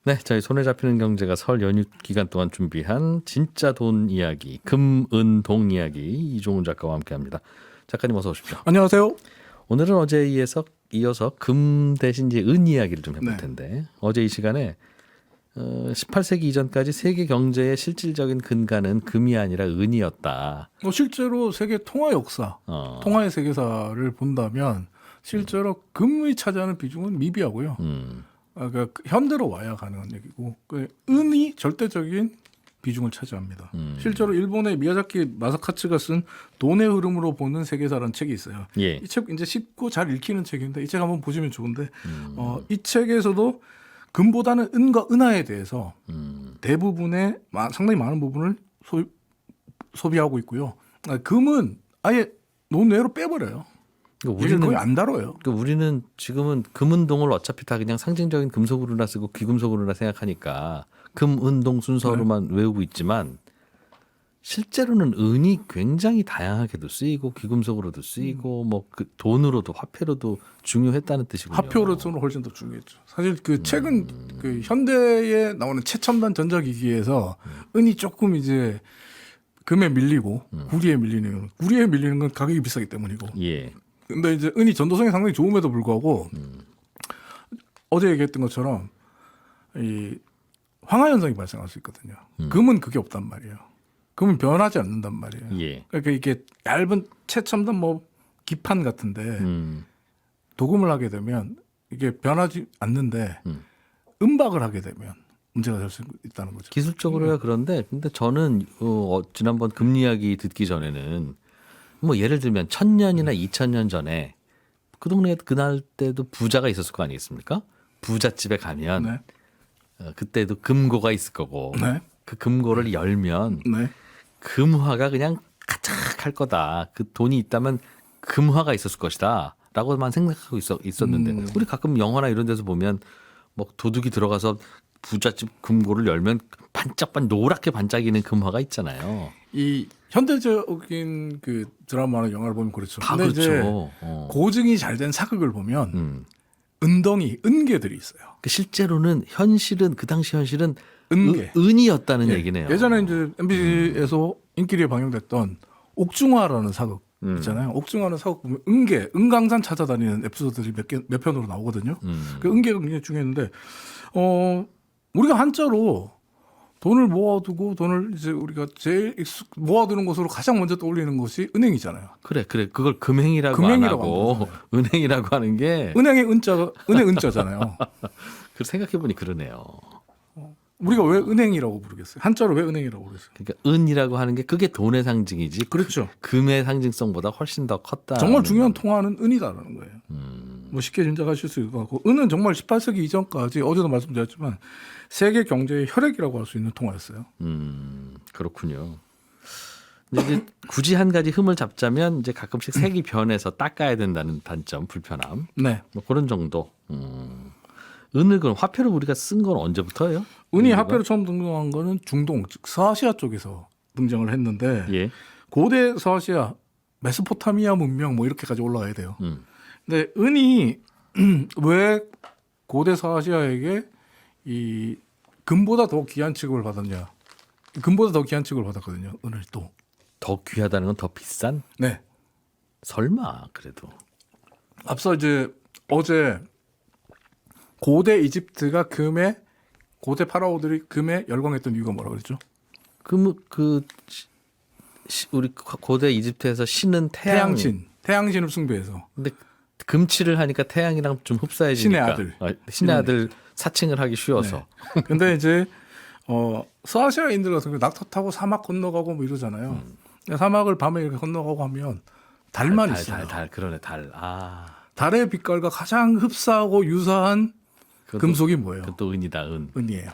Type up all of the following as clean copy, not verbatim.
네, 저희 손에 잡히는 경제가 설 연휴 기간 동안 준비한 진짜 돈 이야기, 금, 은, 동 이야기 이종훈 작가와 함께합니다. 작가님 어서 오십시오. 안녕하세요. 오늘은 어제에 이어서 금 대신 이제 은 이야기를 좀 해볼 네. 텐데 어제 이 시간에 18세기 이전까지 세계 경제의 실질적인 근간은 금이 아니라 은이었다. 실제로 세계 통화 역사, 통화의 세계사를 본다면 실제로 금이 차지하는 비중은 미비하고요. 그러니까 현대로 와야 가능한 얘기고 은이 절대적인 비중을 차지합니다. 실제로 일본의 미야자키 마사카츠가 쓴 돈의 흐름으로 보는 세계사라는 책이 있어요. 예. 이 책 이제 쉽고 잘 읽히는 책인데 이 책 한번 보시면 좋은데 이 책에서도 금보다는 은과 은화에 대해서 대부분의 상당히 많은 부분을 소비하고 있고요. 금은 아예 논외로 빼버려요. 그러니까 우리는 안 다뤄요. 그러니까 우리는 지금은 금은동을 어차피 다 그냥 상징적인 금속으로나 쓰고 귀금속으로나 생각하니까 금, 은, 동 순서로만 외우고 있지만 실제로는 은이 굉장히 다양하게도 쓰이고 귀금속으로도 쓰이고 뭐 그 돈으로도 화폐로도 중요했다는 뜻이군요. 화폐로서는 훨씬 더 중요했죠. 사실 그 책은 그 현대에 나오는 최첨단 전자기기에서 은이 조금 이제 금에 밀리고 구리에 밀리는 건 가격이 비싸기 때문이고. 예. 근데 이제 은이 전도성이 상당히 좋음에도 불구하고 어제 얘기했던 것처럼 이 황화 현상이 발생할 수 있거든요. 금은 그게 없단 말이에요. 금은 변하지 않는단 말이에요. 예. 그러니까 이게 얇은 최첨단 뭐 기판 같은데 도금을 하게 되면 이게 변하지 않는데 음박을 하게 되면 문제가 될 수 있다는 거죠. 기술적으로야 그런데 근데 저는 지난번 금 이야기 듣기 전에는 뭐 예를 들면 1000년이나 2000년 전에 그 동네에 그날 때도 부자가 있었을 거 아니겠습니까? 부잣집에 가면 네. 그때도 금고가 있을 거고 네. 그 금고를 열면 네. 금화가 그냥 가득할 거다. 그 돈이 있다면 금화가 있었을 것이다. 라고만 생각하고 있었는데 우리 가끔 영화나 이런 데서 보면 뭐 도둑이 들어가서 부잣집 금고를 열면 반짝반 노랗게 반짝이는 금화가 있잖아요. 이 현대적인 그 드라마나 영화를 보면 그렇죠. 다 근데 이제 그렇죠. 고증이 잘 된 사극을 보면 은덩이, 은계들이 있어요. 그 실제로는 현실은 그 당시 현실은 은계. 은이었다는 얘기네요. 예전에 이제 MBC에서 인기리에 방영됐던 옥중화라는 사극 있잖아요. 옥중화라는 사극 보면 은계, 은강산 찾아다니는 에피소드들이 몇 편으로 나오거든요. 그 은계가 굉장히 중요했는데 우리가 한자로 돈을 모아두고 돈을 이제 우리가 제일 모아두는 것으로 가장 먼저 떠올리는 것이 은행이잖아요. 그래 그걸 금행이라고 안 금행이라고 하고 은행이라고 하는 게 은행의 은행 은자잖아요. 그 생각해 보니 그러네요. 우리가 왜 은행이라고 부르겠어요? 한자로 왜 은행이라고 부르겠어요? 그러니까 은이라고 하는 게 그게 돈의 상징이지. 그렇죠. 금의 상징성보다 훨씬 더 컸다. 정말 중요한 통화는 은이다라는 거예요. 뭐 쉽게 짐작하실 수 있을 것 같고 은은 정말 18세기 이전까지 어제도 말씀드렸지만 세계 경제의 혈액이라고 할 수 있는 통화였어요. 그렇군요. 근데 이제 굳이 한 가지 흠을 잡자면 이제 가끔씩 색이 변해서 닦아야 된다는 단점, 불편함. 네. 뭐 그런 정도. 은을 그럼 화폐로 우리가 쓴 건 언제부터예요? 은이 화폐로 처음 등장한 거는 중동, 즉 서아시아 쪽에서 등장을 했는데 예. 고대 서아시아, 메소포타미아 문명 뭐 이렇게까지 올라가야 돼요. 근데 은이 왜 고대 서아시아에게 이 금보다 더 귀한 취급을 받았냐? 금보다 더 귀한 취급을 받았거든요. 은을 또. 더 귀하다는 건 더 비싼? 네. 설마 그래도. 앞서 이제 어제 고대 이집트가 고대 파라오들이 금에 열광했던 이유가 뭐라고 그랬죠? 우리 고대 이집트에서 신은 태양신을 숭배해서. 근데 금치를 하니까 태양이랑 좀 흡사해지니까. 신의 아들 사칭을 하기 쉬워서. 네. 근데 이제 서아시아인들 같은 경우 낙타 타고 사막 건너가고 뭐 이러잖아요. 사막을 밤에 이렇게 건너가고 하면 달만 있어요. 그러네 달. 아. 달의 빛깔과 가장 흡사하고 유사한 금속이 뭐예요? 그것도 은이다 은. 은이에요.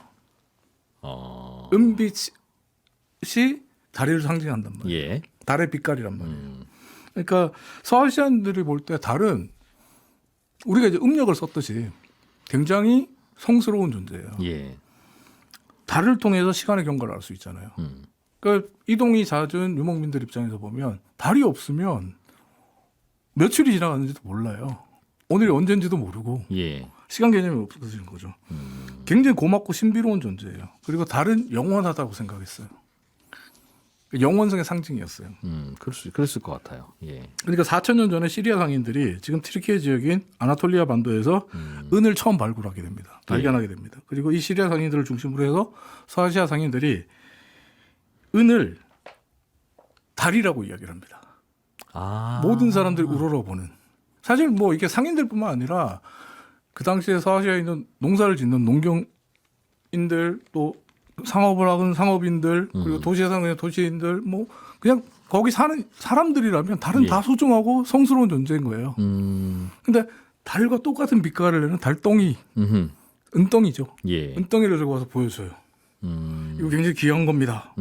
은빛이 달을 상징한단 말이에요. 예. 달의 빛깔이란 말이에요. 그러니까 서아시아인들이 볼 때 달은 우리가 이제 음력을 썼듯이 굉장히 성스러운 존재예요. 예. 달을 통해서 시간의 경과를 알 수 있잖아요. 그러니까 이동이 잦은 유목민들 입장에서 보면 달이 없으면 며칠이 지나갔는지도 몰라요. 오늘이 언젠지도 모르고 예. 시간 개념이 없어지는 거죠. 굉장히 고맙고 신비로운 존재예요. 그리고 달은 영원하다고 생각했어요. 영원성의 상징이었어요. 그랬을 것 같아요. 예. 그러니까 4,000년 전에 시리아 상인들이 지금 트리키에 지역인 아나톨리아 반도에서 은을 처음 발굴하게 됩니다. 발견하게 됩니다. 그리고 이 시리아 상인들을 중심으로 해서 서아시아 상인들이 은을 달이라고 이야기를 합니다. 모든 사람들이 우러러보는. 사실 뭐 이게 상인들뿐만 아니라 그 당시에 서아시아에 있는 농사를 짓는 농경인들 또 상업을 하는 상업인들 그리고 도시에 사는 도시인들 뭐 그냥 거기 사는 사람들이라면 달은 다 소중하고 성스러운 존재인 거예요. 근데 달과 똑같은 빛깔을 내는 달덩이, 은덩이죠. 예. 은덩이를 들고 와서 보여줘요. 이거 굉장히 귀한 겁니다.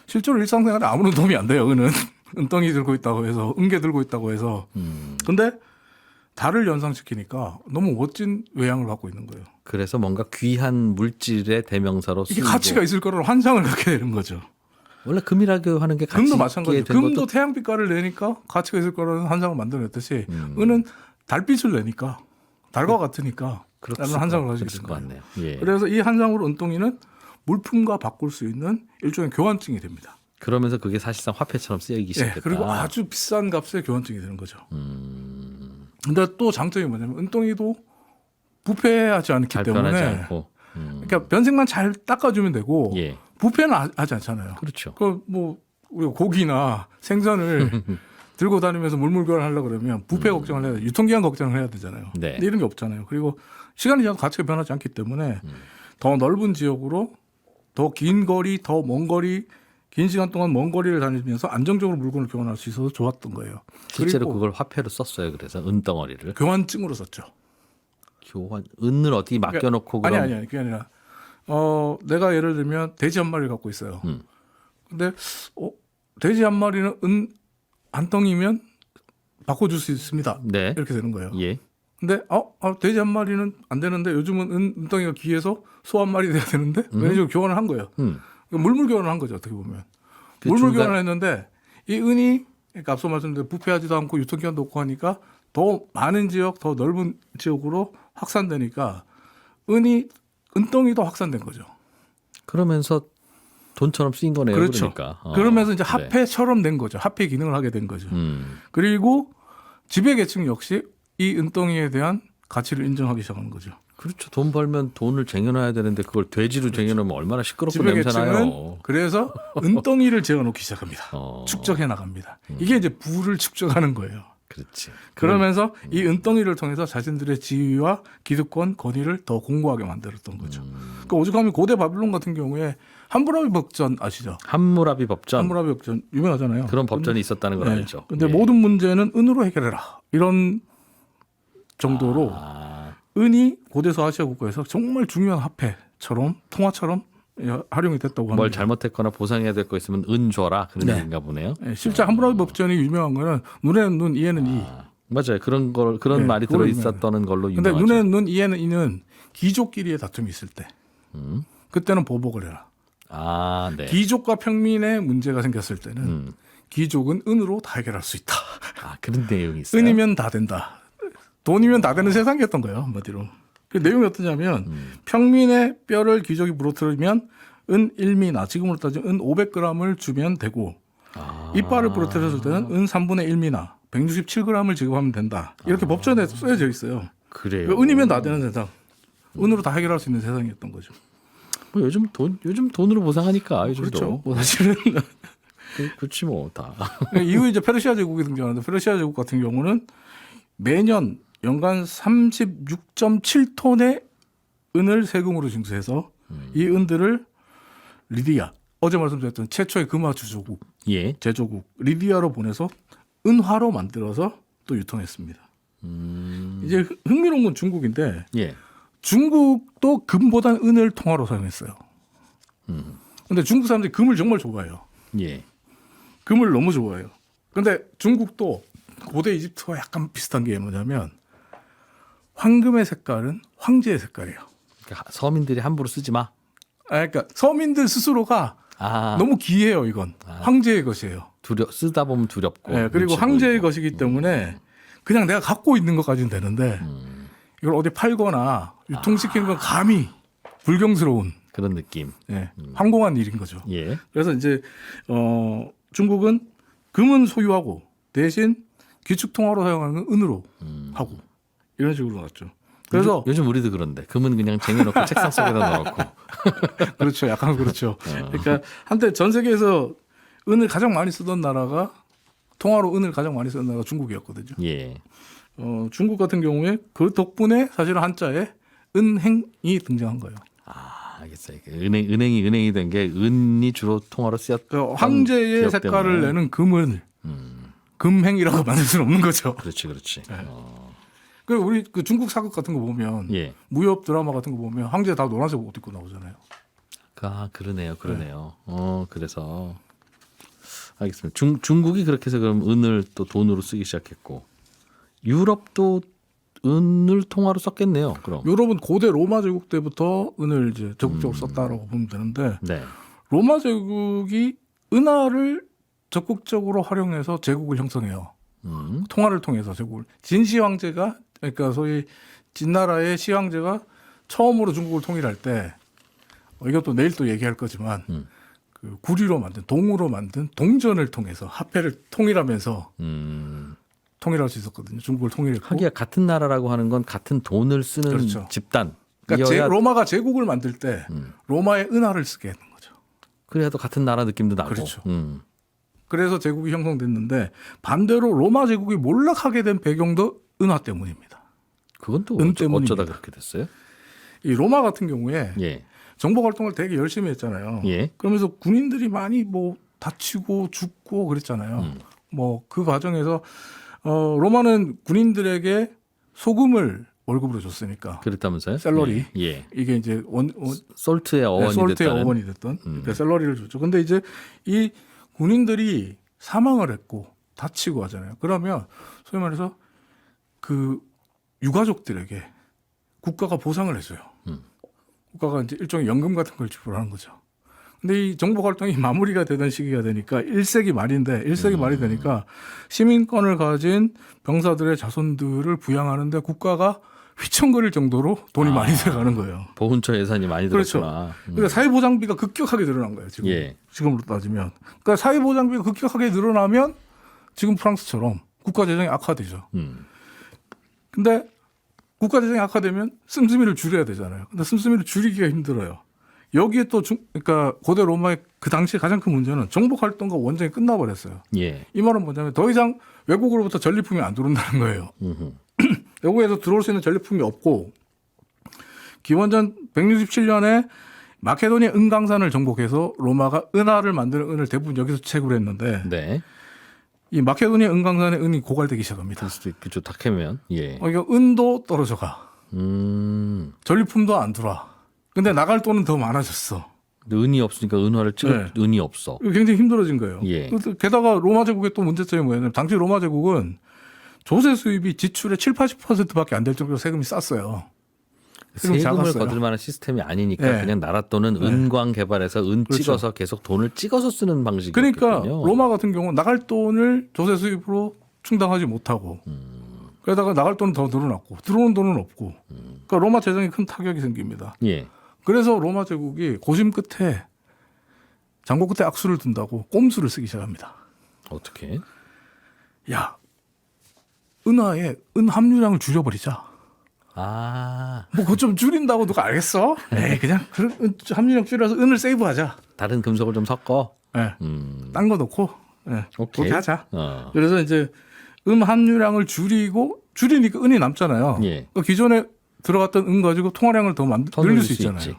실제로 일상생활에 아무런 도움이 안 돼요. 은은 은덩이 들고 있다고 해서 은개 들고 있다고 해서. 근데 달을 연상시키니까 너무 멋진 외양을 갖고 있는 거예요. 그래서 뭔가 귀한 물질의 대명사로 이게 쓰이고. 가치가 있을 거라고 환상을 갖게 되는 거죠. 원래 금이라고 하는 게 가치 금도 있게 마찬가지죠. 된 금도 것도 태양빛깔을 내니까 가치가 있을 거라는 환상을 만들어냈듯이 은은 달빛을 내니까 달과 같으니까 라는 환상을 가지게 된 것 거예요. 같네요. 예. 그래서 이 환상으로 은덩이는 물품과 바꿀 수 있는 일종의 교환증이 됩니다. 그러면서 그게 사실상 화폐처럼 쓰이기 시작했다. 그리고 아주 비싼 값의 교환증이 되는 거죠. 근데 또 장점이 뭐냐면 은덩이도 부패하지 않기 잘 때문에 변하지 않고. 그러니까 변색만 잘 닦아주면 되고 예. 부패는 하지 않잖아요. 그렇죠. 그 뭐 우리가 고기나 생선을 들고 다니면서 물물 교환하려고 그러면 부패 걱정을 해야 돼. 유통기한 걱정을 해야 되잖아요. 네. 근데 이런 게 없잖아요. 그리고 시간이 지나도 가치가 변하지 않기 때문에 더 넓은 지역으로 더 긴 거리, 더 먼 거리, 긴 시간 동안 먼 거리를 다니면서 안정적으로 물건을 교환할 수 있어서 좋았던 거예요. 실제로 그리고 그걸 화폐로 썼어요. 그래서 은덩어리를. 교환증으로 썼죠. 은을 어디 맡겨놓고 그럼 아니 그게 아니라 내가 예를 들면 돼지 한 마리를 갖고 있어요. 근데 돼지 한 마리는 은 한 덩이면 바꿔줄 수 있습니다. 네. 이렇게 되는 거예요. 예. 근데 돼지 한 마리는 안 되는데 요즘은 은덩이가 귀해서 소 한 마리 돼야 되는데 매니저 교환을 한 거예요. 물물 교환을 한 거죠. 어떻게 보면 그 물물 중간- 교환을 했는데 이 은이 그러니까 앞서 말씀드린 부패하지도 않고 유통기한도 없고 하니까 더 많은 지역, 더 넓은 지역으로 확산되니까 은덩이도 확산된 거죠. 그러면서 돈처럼 쓰인 거네요. 그렇죠. 그러니까. 그러면서 이제 네. 화폐처럼 된 거죠. 화폐 기능을 하게 된 거죠. 음. 그리고 지배계층 역시 이 은덩이에 대한 가치를 인정하기 시작하는 거죠. 그렇죠. 돈 벌면 돈을 쟁여놔야 되는데 그걸 돼지로 쟁여놓으면 얼마나 시끄럽고 지배계층은 냄새나요. 그래서 은덩이를 재어놓기 시작합니다. 어. 축적해 나갑니다. 이게 이제 부를 축적하는 거예요. 그렇지. 그러면서 이 은덩이를 통해서 자신들의 지위와 기득권, 권위를 더 공고하게 만들었던 거죠. 그러니까 오죽하면 고대 바빌론 같은 경우에 함무라비 법전 아시죠? 함무라비 법전 함무라비 법전 유명하잖아요. 그런 법전이 있었다는 걸 네. 알죠. 근데 예. 모든 문제는 은으로 해결해라. 이런 정도로 은이 고대 서아시아 국가에서 정말 중요한 화폐처럼 통화처럼 활용이 됐다고 합니다. 뭘 잘못했거나 보상해야 될 거 있으면 은 줘라 그런 네. 얘기인가 보네요. 네, 실제 함무라비 법전이 유명한 거는 눈에는 눈, 이에는 이. 맞아요. 그런 네, 말이 그걸로 들어 있었다는 걸로 근데 유명하죠. 눈에는 눈, 이에는 이는 귀족끼리의 다툼이 있을 때 그때는 보복을 해라. 네. 귀족과 평민의 문제가 생겼을 때는 귀족은 은으로 다 해결할 수 있다. 그런 내용이 있어요. 은이면 다 된다. 돈이면 다 되는 세상이었던 거예요. 한마디로. 그 내용이 어떠냐면 평민의 뼈를 귀족이 부러뜨리면 은 1미나 지금으로 따지면 은 500g을 주면 되고 이빨을 부러뜨렸을 때는 은 3분의 1미나 167g을 지급하면 된다. 이렇게 법전에 쓰여져 있어요. 그래요. 은이면 다 되는 세상. 은으로 다 해결할 수 있는 세상이었던 거죠. 뭐 요즘 돈으로 보상하니까 요즘도. 그렇죠. 뭐 사실은 그렇지 뭐 다. 이후에 이제 페르시아 제국이 등장하는데 페르시아 제국 같은 경우는 매년 연간 36.7톤의 은을 세금으로 징수해서 이 은들을 리디아 어제 말씀드렸던 최초의 금화 주조국 예. 제조국 리디아로 보내서 은화로 만들어서 또 유통했습니다. 이제 흥미로운 건 중국인데 예. 중국도 금보다는 은을 통화로 사용했어요. 근데 중국 사람들이 금을 정말 좋아해요. 예. 금을 너무 좋아해요. 근데 중국도 고대 이집트와 약간 비슷한 게 뭐냐면 황금의 색깔은 황제의 색깔이에요. 그러니까 서민들이 함부로 쓰지 마. 그러니까 서민들 스스로가 너무 귀해요. 이건 황제의 것이에요. 쓰다 보면 두렵고. 네, 그리고 눈치 황제의 보이고. 것이기 때문에 그냥 내가 갖고 있는 것까지는 되는데 이걸 어디 팔거나 유통시키는 건 감히 불경스러운 그런 느낌. 예, 황공한 일인 거죠. 예. 그래서 이제 중국은 금은 소유하고 대신 기축통화로 사용하는 건 은으로 하고 이런 식으로 갔죠. 그래서 요즘 우리도 그런데 금은 그냥 쟁여놓고 책상 속에다 넣어놓고. 그렇죠. 약간 그렇죠. 그러니까 한때 전 세계에서 은을 가장 많이 쓰던 나라가 통화로 은을 가장 많이 쓰던 나라가 중국이었거든요. 예. 중국 같은 경우에 그 덕분에 사실은 한자에 은행이 등장한 거예요. 알겠어요. 은행이 된 게 은이 주로 통화로 쓰였던 그러니까 황제의 기억 색깔을 때문에. 내는 금을 금행이라고 만들 수는 없는 거죠. 그렇지. 네. 그 우리 그 중국 사극 같은 거 보면 예. 무협 드라마 같은 거 보면 황제 다 노란색 옷 입고 나오잖아요. 그러네요. 그래서 알겠습니다. 중국이 그렇게 해서 그럼 은을 또 돈으로 쓰기 시작했고 유럽도 은을 통화로 썼겠네요. 그럼. 유럽은 고대 로마 제국 때부터 은을 이제 적극적으로 썼다라고 보면 되는데 네. 로마 제국이 은화를 적극적으로 활용해서 제국을 형성해요. 통화를 통해서 제국을. 진시 황제가 그러니까 소위 진나라의 시 황제가 처음으로 중국을 통일할 때 이것도 내일 또 얘기할 거지만 그 구리로 만든 동으로 만든 동전을 통해서 화폐를 통일하면서 통일할 수 있었거든요. 중국을 통일했고. 하기야 같은 나라라고 하는 건 같은 돈을 쓰는 그렇죠. 집단. 그러니까 로마가 제국을 만들 때 로마의 은화를 쓰게 했는 거죠. 그래도 같은 나라 느낌도 나고. 그렇죠. 그래서 제국이 형성됐는데 반대로 로마 제국이 몰락하게 된 배경도 은화 때문입니다. 그건 또 은 어쩌다 때문입니다. 그렇게 됐어요? 이 로마 같은 경우에 예. 정복 활동을 되게 열심히 했잖아요. 예. 그러면서 군인들이 많이 뭐 다치고 죽고 그랬잖아요. 뭐 그 과정에서 로마는 군인들에게 소금을 월급으로 줬으니까 그랬다면서요? 샐러리. 예. 이게 이제 솔트의 어원이 솔트의 됐다는. 어원이 됐던 그러니까 샐러리를 줬죠. 근데 이제 이 군인들이 사망을 했고 다치고 하잖아요. 그러면 소위 말해서 그 유가족들에게 국가가 보상을 해줘요. 국가가 이제 일종의 연금 같은 걸 지불하는 거죠. 근데 이 정복 활동이 마무리가 되던 시기가 되니까 1세기 말인데 1세기 말이 되니까 시민권을 가진 병사들의 자손들을 부양하는데 국가가 휘청거릴 정도로 돈이 많이 들어가는 거예요. 보훈처 예산이 많이 그렇죠. 들었구나. 그러니까 사회보장비가 급격하게 늘어난 거예요. 지금 예. 지금으로 따지면. 그러니까 사회보장비가 급격하게 늘어나면 지금 프랑스처럼 국가 재정이 악화되죠. 근데 국가 재정이 악화되면 씀씀이를 줄여야 되잖아요. 근데 씀씀이를 줄이기가 힘들어요. 여기에 또 그러니까 고대 로마의 그 당시 가장 큰 문제는 정복 활동과 원전이 끝나버렸어요. 예. 이 말은 뭐냐면 더 이상 외국으로부터 전리품이 안 들어온다는 거예요. 외국에서 들어올 수 있는 전리품이 없고 기원전 167년에 마케도니아 은강산을 정복해서 로마가 은화를 만드는 은을 대부분 여기서 채굴 했는데 네. 이 마케도니아 은강산의 은이 고갈되기 시작합니다. 그럴 수도 있겠죠. 다 캐면. 예. 이거 은도 떨어져 가. 전리품도 안 들어와. 근데 나갈 돈은 더 많아졌어. 은이 없으니까 은화를 찍을 네. 은이 없어. 이거 굉장히 힘들어진 거예요. 예. 게다가 로마 제국의 또 문제점이 뭐냐면 당시 로마 제국은 조세 수입이 지출의 7, 80%밖에 안 될 정도로 세금이 쌌어요. 세금이 세금을 작았어요. 거둘 만한 시스템이 아니니까 네. 그냥 나라 돈은 은광 개발해서 은 그렇죠. 찍어서 계속 돈을 찍어서 쓰는 방식이거든요. 그러니까 로마 같은 경우는 나갈 돈을 조세 수입으로 충당하지 못하고 그러다가 나갈 돈은 더 늘어났고 들어오는 돈은 없고 그러니까 로마 재정에 큰 타격이 생깁니다. 예. 그래서 로마 제국이 고심 끝에 장고 끝에 악수를 둔다고 꼼수를 쓰기 시작합니다. 어떻게? 야, 은화의 은 함유량을 줄여버리자. 아, 뭐 그거 좀 줄인다고 누가 알겠어? 에이, 그냥 함유량 줄여서 은을 세이브하자. 다른 금속을 좀 섞어. 예. 딴 거 넣고 오케이. 그렇게 하자. 어. 그래서 이제 은 함유량을 줄이니까 은이 남잖아요. 예. 그러니까 기존에 들어갔던 은 가지고 통화량을 더 늘릴 수 있잖아요. 있지.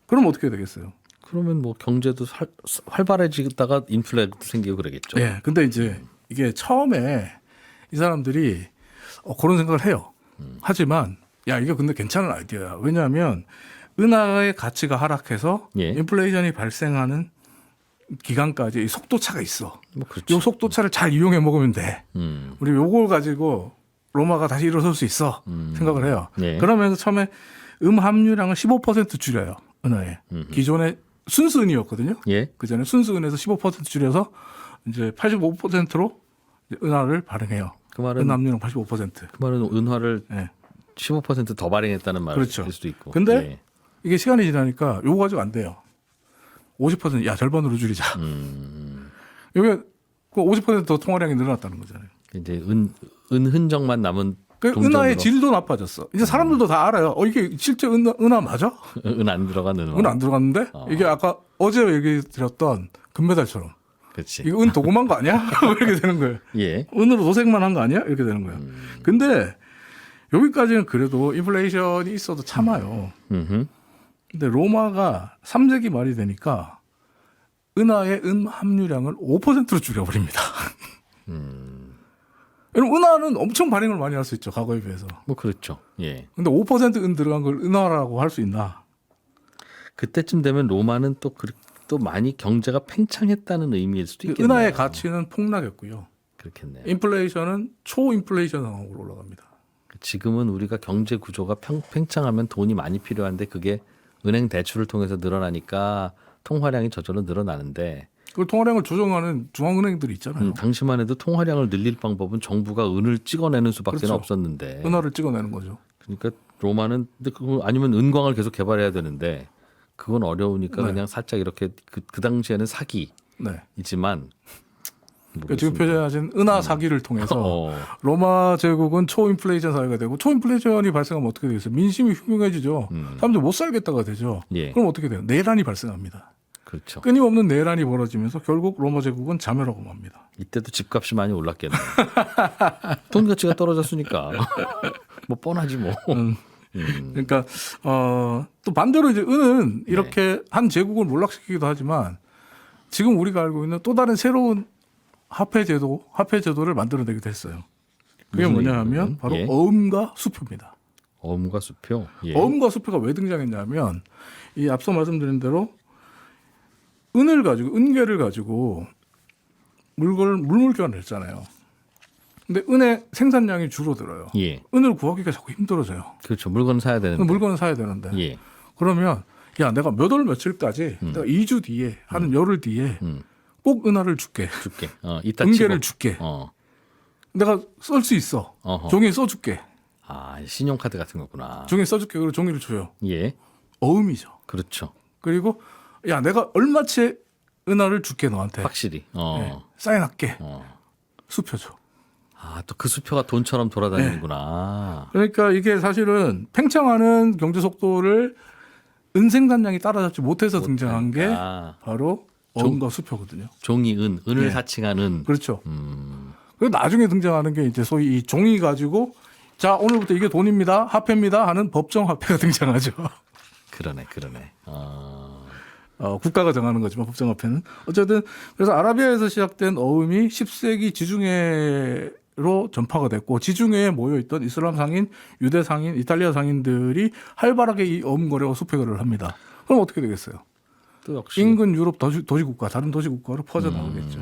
그럼 어떻게 되겠어요? 그러면 뭐 경제도 활발해지다가 인플레도 생기고 그러겠죠. 예. 근데 이제 이게 처음에 이 사람들이 그런 생각을 해요. 하지만 야, 이게 근데 괜찮은 아이디어야. 왜냐하면 은화의 가치가 하락해서 예. 인플레이션이 발생하는 기간까지 이 속도차가 있어. 뭐 그렇죠. 이 속도차를 잘 이용해 먹으면 돼. 우리 요걸 가지고 로마가 다시 일어설 수 있어 생각을 해요. 예. 그러면서 처음에 함유량을 15% 줄여요. 은화에. 기존에 순수 은이었거든요. 예. 그 전에 순수 은에서 15% 줄여서 이제 85%로 은화를 발행해요. 그 말은 은 함유량 85%. 그 말은 은화를 예. 15%더 발행했다는 말일 그렇죠. 수도 있고. 근데 예. 이게 시간이 지나니까 요거 가지고 안 돼요. 50%, 절반으로 줄이자. 이게 그 50%더 통화량이 늘어났다는 거잖아요. 이제 은 흔적만 남은 그 동전으로. 은하의 질도 나빠졌어. 이제 사람들도 다 알아요. 이게 실제 은하 맞아? 은 안 들어간 은. 은 안 들어갔는데 이게 아까 어제 얘기 드렸던 금메달처럼 그렇지. 이거 은 도금한 거 아니야? 이렇게 되는 거예요. 예. 은으로 도색만 한 거 아니야? 이렇게 되는 거예요. 근데 여기까지는 그래도 인플레이션이 있어도 참아요. 음흠. 근데 로마가 3세기 말이 되니까 은하의 은 함유량을 5%로 줄여버립니다. 여러분 은하는 엄청 발행을 많이 할 수 있죠. 과거에 비해서. 뭐 그렇죠. 예. 근데 5%은 들어간 걸 은하라고 할 수 있나? 그때쯤 되면 로마는 또 많이 경제가 팽창했다는 의미일 수도 있겠네요. 은하의 가치는 폭락했고요. 그렇겠네요. 인플레이션은 초인플레이션 상황으로 올라갑니다. 지금은 우리가 경제 구조가 팽창하면 돈이 많이 필요한데 그게 은행 대출을 통해서 늘어나니까 통화량이 저절로 늘어나는데 그걸 통화량을 조정하는 중앙은행들이 있잖아요. 당시만 해도 통화량을 늘릴 방법은 정부가 은을 찍어내는 수밖에 그렇죠. 없었는데 은하를 찍어내는 거죠. 그러니까 로마는 근데 그거 아니면 은광을 계속 개발해야 되는데 그건 어려우니까 네. 그냥 살짝 이렇게 그 당시에는 네. 사기이지만 그러니까 지금 표현하신 은하 사기를 통해서 어, 로마 제국은 초인플레이션 사회가 되고 초인플레이션이 발생하면 어떻게 되겠어요? 민심이 흉흉해지죠. 사람들 못 살겠다가 되죠. 예. 그럼 어떻게 돼요? 내란이 발생합니다. 그렇죠. 끊임없는 내란이 벌어지면서 결국 로마 제국은 자멸하고 맙니다. 이때도 집값이 많이 올랐겠네. 돈 가치가 떨어졌으니까 뭐 뻔하지 뭐. 그러니까 또 반대로 이제 은은 이렇게 한 제국을 몰락시키기도 하지만 지금 우리가 알고 있는 또 다른 새로운 화폐 제도를 만들어내기도 했어요. 그게 무슨 뭐냐 하면 얘기예요? 바로 예. 어음과 수표입니다. 어음과 수표. 예. 어음과 수표가 왜 등장했냐면 이 앞서 말씀드린 대로 은계를 가지고 물물 교환을 했잖아요. 근데 은의 생산량이 줄어들어요. 예. 은을 구하기가 자꾸 힘들어져요. 그렇죠. 물건 사야 되는데. 물건을 사야 되는데. 예. 그러면 야 내가 몇 월 며칠까지 내가 2주 뒤에 하는 열흘 뒤에 꼭 은하를 줄게. 줄게. 이따 은계를 치고. 줄게. 어. 내가 쓸 수 있어. 어허. 종이에 써줄게. 아, 신용카드 같은 거구나. 종이에 써줄게. 그리고 종이를 줘요. 예. 어음이죠. 그렇죠. 그리고 야 내가 얼마치 은하를 줄게 너한테. 확실히. 네, 사인할게. 어. 수표죠. 아, 또 그 수표가 돈처럼 돌아다니는구나. 그러니까 이게 사실은 팽창하는 경제 속도를 은 생산량이 따라잡지 못해서 등장한 게 아, 바로 어음과 수표거든요. 종이 은을 예. 사칭한 은. 그렇죠. 그리고 나중에 등장하는 게 이제 소위 이 종이 가지고 자 오늘부터 이게 돈입니다, 화폐입니다 하는 법정 화폐가 등장하죠. 그러네. 국가가 정하는 거지만 법정 화폐는 어쨌든 그래서 아라비아에서 시작된 어음이 10세기 지중해로 전파가 됐고 지중해에 모여 있던 이슬람 상인, 유대 상인, 이탈리아 상인들이 활발하게 이 어음 거래와 수표 거래를 합니다. 그럼 어떻게 되겠어요? 또 역시 인근 유럽 도시국가, 다른 도시국가로 퍼져나오겠죠.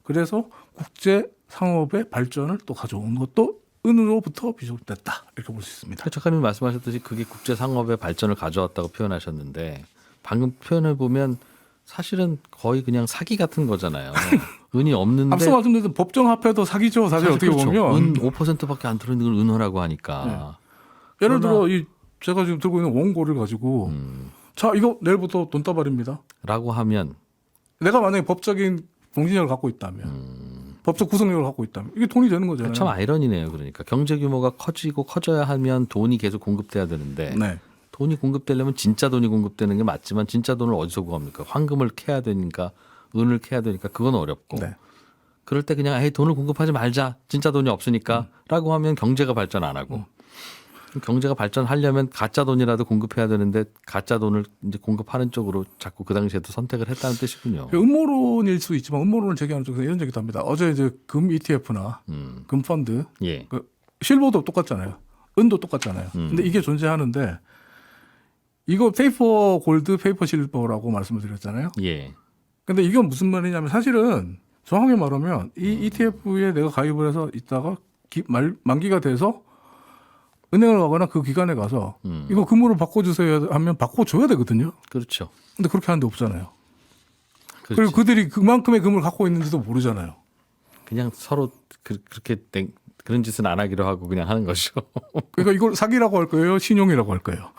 그래서 국제 상업의 발전을 또 가져온 것도 은으로부터 비롯됐다 이렇게 볼 수 있습니다. 작가님이 말씀하셨듯이 그게 국제 상업의 발전을 가져왔다고 표현하셨는데 방금 표현을 보면 사실은 거의 그냥 사기 같은 거잖아요. 은이 없는데 앞서 말씀드린 법정 화폐도 사기죠. 사실 어떻게 그렇죠. 보면 은 5%밖에 안 들어있는 걸 은화라고 하니까. 예를 들어 그러나- 이 제가 지금 들고 있는 원고를 가지고 자 이거 내일부터 돈다발입니다. 라고 하면 내가 만약에 법적인 공신력을 갖고 있다면 법적 구속력을 갖고 있다면 이게 돈이 되는 거잖아요. 참 아이러니네요. 그러니까 경제 규모가 커지고 커져야 하면 돈이 계속 공급돼야 되는데 네. 돈이 공급되려면 진짜 돈이 공급되는 게 맞지만 진짜 돈을 어디서 구합니까? 황금을 캐야 되니까 은을 캐야 되니까 그건 어렵고 네. 그럴 때 그냥 에이, 돈을 공급하지 말자. 진짜 돈이 없으니까 라고 하면 경제가 발전 안 하고 경제가 발전하려면 가짜 돈이라도 공급해야 되는데 가짜 돈을 이제 공급하는 쪽으로 자꾸 그 당시에도 선택을 했다는 뜻이군요. 음모론일 수 있지만 음모론을 제기하는 쪽에서 이런 얘기도 합니다. 어제 이제 금 ETF나 금 펀드 예. 그 실버도 똑같잖아요. 은도 똑같잖아요. 근데 이게 존재하는데 이거 페이퍼 골드, 페이퍼 실버라고 말씀을 드렸잖아요. 예. 근데 이건 무슨 말이냐면 사실은 정확하게 말하면 이 ETF에 내가 가입을 해서 있다가 만기가 돼서 은행을 가거나 그 기관에 가서 이거 금으로 바꿔주세요 하면 바꿔줘야 되거든요. 그렇죠. 근데 그렇게 하는데 없잖아요. 그렇지. 그리고 그들이 그만큼의 금을 갖고 있는지도 모르잖아요. 그냥 서로 그렇게 그런 짓은 안 하기로 하고 그냥 하는 거죠. 그러니까 이걸 사기라고 할 거예요, 신용이라고 할 거예요.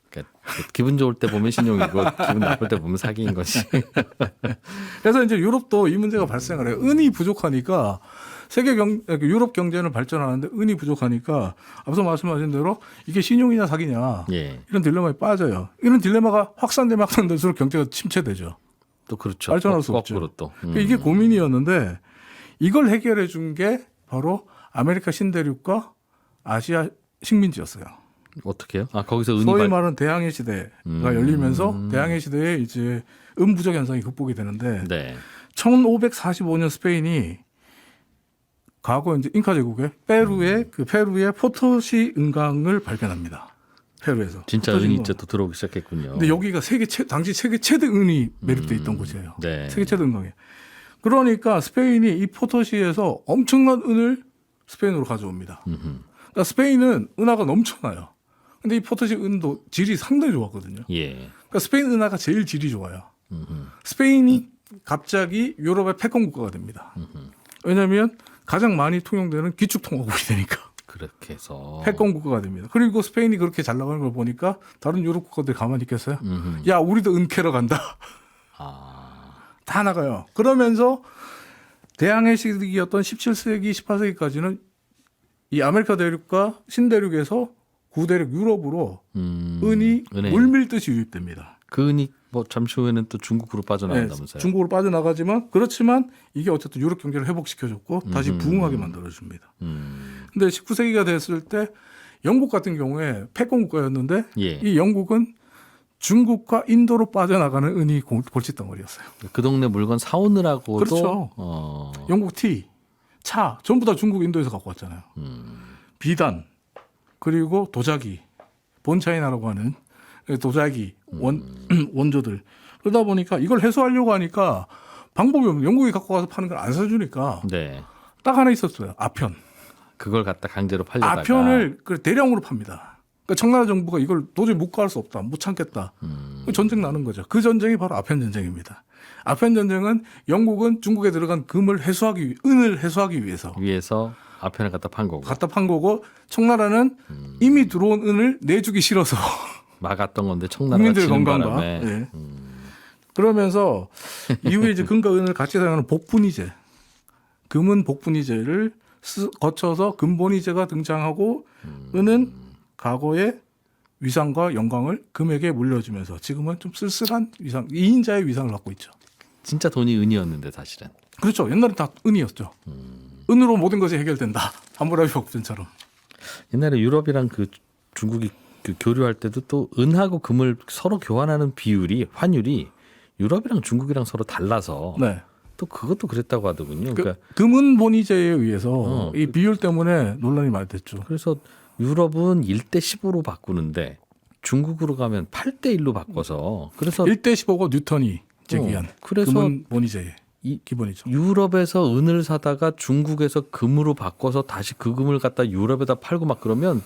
그러니까 기분 좋을 때 보면 신용이고 기분 나쁠 때 보면 사기인 거지. 그래서 이제 유럽도 이 문제가 발생을 해요. 은이 부족하니까 유럽 경제는 발전하는데 은이 부족하니까 앞서 말씀하신 대로 이게 신용이냐 사기냐 예. 이런 딜레마에 빠져요. 이런 딜레마가 확산되면 확산될수록 경제가 침체되죠. 또 그렇죠. 발전할 수 거꾸로 없죠. 또. 그러니까 이게 고민이었는데 이걸 해결해 준 게 바로 아메리카 신대륙과 아시아 식민지였어요. 어떻게 해요? 아, 거기서 은이 소위 말하는 대항해 시대가 열리면서 대항해 시대에 이제 은 부족 현상이 극복이 되는데 네. 1545년 스페인이 과거 이제 잉카 제국의 페루의 포토시 은강을 발견합니다. 페루에서. 진짜 포토시 은이 은강. 이제 또 들어오기 시작했군요. 근데 여기가 당시 세계 최대 은이 매립돼 있던 곳이에요. 네. 세계 최대 은강에. 그러니까 스페인이 이 포토시에서 엄청난 은을 스페인으로 가져옵니다. 그러니까 스페인은 은하가 넘쳐나요. 근데 이 포토시 은도 질이 상당히 좋았거든요. 예. 그러니까 스페인 은하가 제일 질이 좋아요. 스페인이 갑자기 유럽의 패권 국가가 됩니다. 왜냐하면 가장 많이 통용되는 기축통화국이 되니까 그렇게 해서 패권 국가가 됩니다. 그리고 스페인이 그렇게 잘 나가는 걸 보니까 다른 유럽 국가들이 가만히 있겠어요? 야, 우리도 은 캐러 간다. 다 나가요. 그러면서 대항해 시기였던 17세기, 18세기까지는 이 아메리카 대륙과 신대륙에서 구대륙 유럽으로 은이 은행. 물밀듯이 유입됩니다. 그 은이 뭐 잠시 후에는 또 중국으로 빠져나온다면서요. 중국으로 빠져나가지만 그렇지만 이게 어쨌든 유럽 경제를 회복시켜줬고 다시 부흥하게 만들어줍니다. 근데 19세기가 됐을 때 영국 같은 경우에 패권 국가였는데 예. 이 영국은 중국과 인도로 빠져나가는 은이 골칫덩어리였어요. 그 동네 물건 사오느라고도 그렇죠. 영국 티, 차 전부 다 중국, 인도에서 갖고 왔잖아요. 비단 그리고 도자기, 본차이나라고 하는 도자기 원조들. 그러다 보니까 이걸 해소하려고 하니까 방법이 없는 영국이 갖고 가서 파는 걸 안 사주니까 네. 딱 하나 있었어요. 아편. 그걸 갖다 강제로 팔려다가 아편을 대량으로 팝니다. 그러니까 청나라 정부가 이걸 도저히 못 가할 수 없다. 못 참겠다. 전쟁 나는 거죠. 그 전쟁이 바로 아편 전쟁입니다. 아편 전쟁은 영국은 중국에 들어간 은을 해소하기 위해서 아편을 갖다 판 거고 청나라는 이미 들어온 은을 내주기 싫어서 막았던 건데 청나라가 국민들의 치는 건강과 바람에 예. 그러면서 이후에 이제 금과 은을 같이 사용하는 복분이제, 금은 복분이제를 거쳐서 금본이제가 등장하고 은은 과거의 위상과 영광을 금에게 물려주면서 지금은 좀 쓸쓸한 위상, 2인자의 위상을 갖고 있죠. 진짜 돈이 은이었는데 사실은. 그렇죠. 옛날에 다 은이었죠. 은으로 모든 것이 해결된다. 함무라비 법전처럼. 옛날에 유럽이랑 그 중국이 그 교류할 때도 또 은하고 금을 서로 교환하는 환율이 유럽이랑 중국이랑 서로 달라서 네. 또 그것도 그랬다고 하더군요. 그러니까 금은 본위제에 의해서 이 비율 때문에 논란이 많이 됐죠. 그래서 유럽은 1대 15로 바꾸는데 중국으로 가면 8대 1로 바꿔서 그래서 1대 15가 뉴턴이 제기한 그래서 금은 본위제의 기본이죠. 유럽에서 은을 사다가 중국에서 금으로 바꿔서 다시 그 금을 갖다 유럽에다 팔고 막 그러면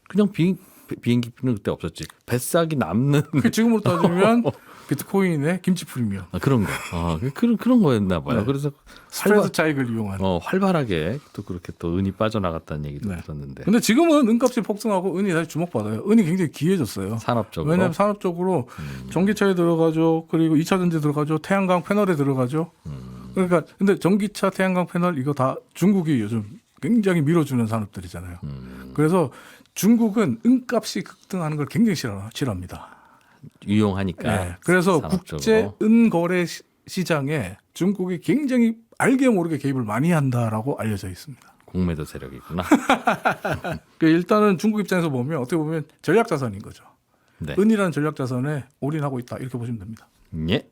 그냥 비행기표는 그때 없었지. 뱃삭이 남는. 지금으로 따지면 비트코인의 김치 프리미엄. 그런 거. 그런 거였나 봐요. 네. 그래서 스프레드 차익을 이용한. 활발하게 또 그렇게 또 은이 빠져나갔다는 얘기도 네. 들었는데. 근데 지금은 은값이 폭등하고 은이 다시 주목받아요. 은이 굉장히 귀해졌어요. 산업적으로. 왜냐하면 산업적으로 전기차에 들어가죠. 그리고 2차 전지에 들어가죠. 태양광 패널에 들어가죠. 그러니까 근데 전기차, 태양광 패널 이거 다 중국이 요즘 굉장히 밀어주는 산업들이잖아요. 그래서 중국은 은값이 급등하는 걸 굉장히 싫어합니다. 유용하니까. 네. 그래서 산업적으로. 국제 은거래 시장에 중국이 굉장히 알게 모르게 개입을 많이 한다라고 알려져 있습니다. 공매도 세력이구나. 일단은 중국 입장에서 보면 어떻게 보면 전략 자산인 거죠. 네. 은이라는 전략 자산에 올인하고 있다 이렇게 보시면 됩니다. 예.